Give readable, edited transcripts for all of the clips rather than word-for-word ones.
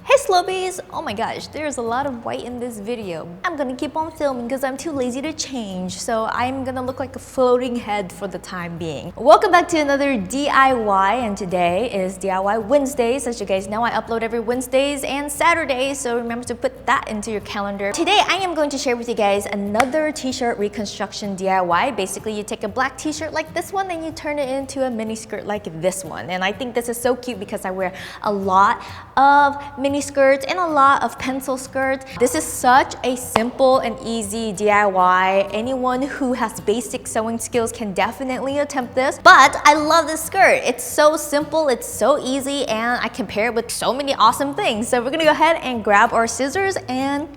Hey Sloabies! Oh my gosh, there's a lot of white in this video. I'm gonna keep on filming because I'm too lazy to change, so I'm gonna look like a floating head for the time being. Welcome back to another DIY, and today is DIY Wednesdays. As you guys know, I upload every Wednesdays and Saturdays, so remember to put that into your calendar. Today, I am going to share with you guys another t-shirt reconstruction DIY. Basically, you take a black t-shirt like this one and you turn it into a mini skirt like this one. And I think this is so cute because I wear a lot of mini skirts and a lot of pencil skirts. This is such a simple and easy DIY. Anyone who has basic sewing skills can definitely attempt this. But I love this skirt. It's so simple, it's so easy, and I can pair it with so many awesome things. So we're gonna go ahead and grab our scissors and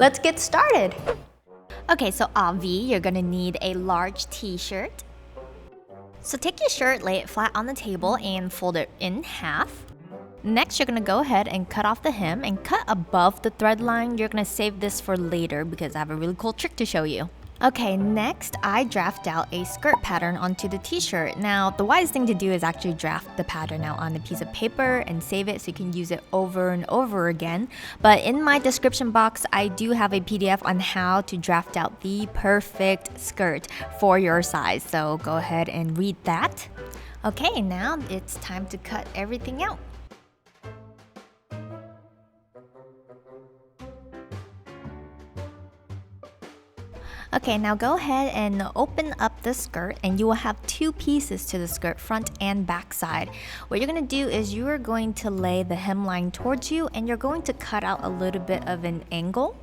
let's get started. Okay, so obvi, you're gonna need a large t-shirt. So take your shirt, lay it flat on the table, and fold it in half. Next, you're gonna go ahead and cut off the hem and cut above the thread line. You're gonna save this for later because I have a really cool trick to show you. Okay, next I draft out a skirt pattern onto the t-shirt. Now, the wise thing to do is actually draft the pattern out on a piece of paper and save it so you can use it over and over again. But in my description box, I do have a PDF on how to draft out the perfect skirt for your size. So go ahead and read that. Okay, now it's time to cut everything out. Okay, now go ahead and open up the skirt and you will have two pieces to the skirt, front and back side. What you're going to do is you are going to lay the hemline towards you and you're going to cut out a little bit of an angle.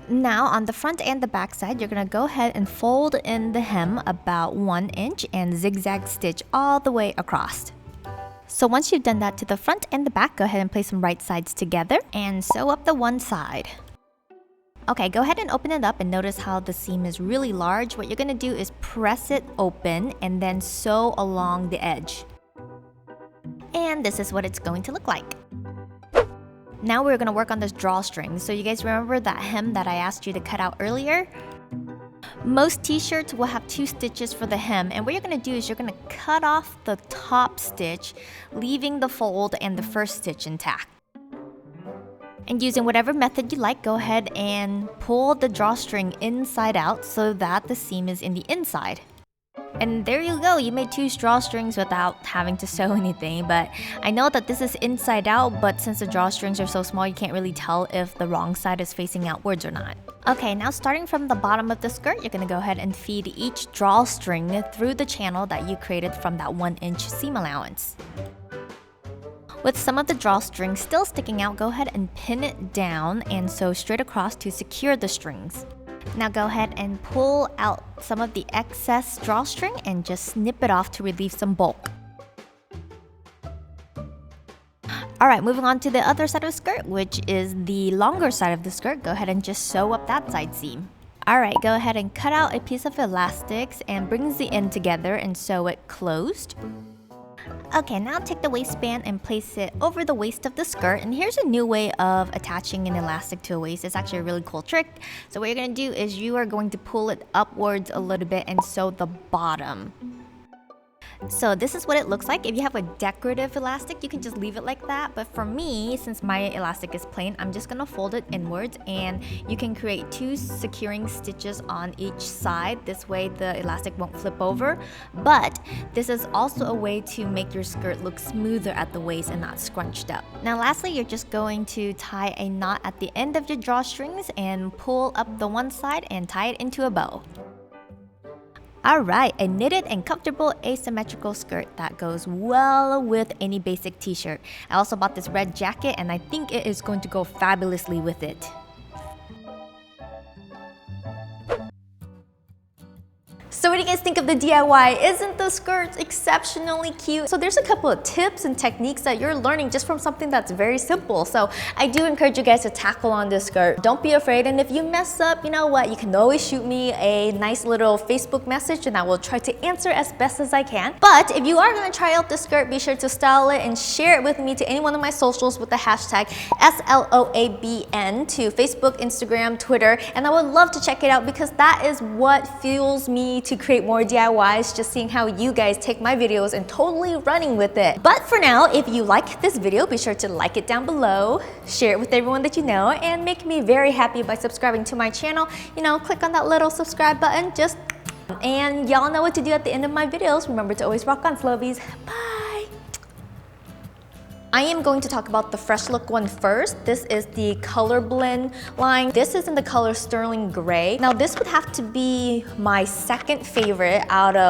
Now on the front and the back side, you're going to go ahead and fold in the hem about 1 inch and zigzag stitch all the way across. So once you've done that to the front and the back, go ahead and place them right sides together and sew up the one side. Okay, go ahead and open it up and notice how the seam is really large. What you're gonna do is press it open and then sew along the edge. And this is what it's going to look like. Now we're gonna work on this drawstring. So you guys remember that hem that I asked you to cut out earlier? Most t-shirts will have 2 stitches for the hem, and what you're gonna do is you're gonna cut off the top stitch, leaving the fold and the first stitch intact. And using whatever method you like, go ahead and pull the drawstring inside out so that the seam is in the inside. And there you go, you made 2 drawstrings without having to sew anything. But I know that this is inside out, but since the drawstrings are so small, you can't really tell if the wrong side is facing outwards or not. Okay, now starting from the bottom of the skirt, you're gonna go ahead and feed each drawstring through the channel that you created from that 1 inch seam allowance. With some of the drawstrings still sticking out, go ahead and pin it down and sew straight across to secure the strings. Now go ahead and pull out some of the excess drawstring and just snip it off to relieve some bulk. Alright, moving on to the other side of the skirt, which is the longer side of the skirt. Go ahead and just sew up that side seam. Alright, go ahead and cut out a piece of elastics and bring the end together and sew it closed. Okay, now take the waistband and place it over the waist of the skirt. And here's a new way of attaching an elastic to a waist. It's actually a really cool trick. So what you're going to do is you are going to pull it upwards a little bit and sew the bottom. So this is what it looks like. If you have a decorative elastic, you can just leave it like that. But for me, since my elastic is plain, I'm just gonna fold it inwards, and you can create 2 securing stitches on each side. This way the elastic won't flip over. But this is also a way to make your skirt look smoother at the waist and not scrunched up. Now lastly, you're just going to tie a knot at the end of your drawstrings and pull up the one side and tie it into a bow. Alright, a knitted and comfortable asymmetrical skirt that goes well with any basic t-shirt. I also bought this red jacket and I think it is going to go fabulously with it. So what do you guys think of the DIY? Isn't the skirt exceptionally cute? So there's a couple of tips and techniques that you're learning just from something that's very simple. So I do encourage you guys to tackle on this skirt. Don't be afraid, and if you mess up, you know what? You can always shoot me a nice little Facebook message and I will try to answer as best as I can. But if you are gonna try out this skirt, be sure to style it and share it with me to any one of my socials with the hashtag SLOABN to Facebook, Instagram, Twitter, and I would love to check it out because that is what fuels me to create more DIYs, just seeing how you guys take my videos and totally running with it. But for now, if you like this video, be sure to like it down below, share it with everyone that you know, and make me very happy by subscribing to my channel. You know, click on that little subscribe button, and y'all know what to do at the end of my videos. Remember to always rock on, Sloabies. Bye! I am going to talk about the Fresh Look one first. This is the color blend line. This is in the color Sterling Gray. Now this would have to be my second favorite out of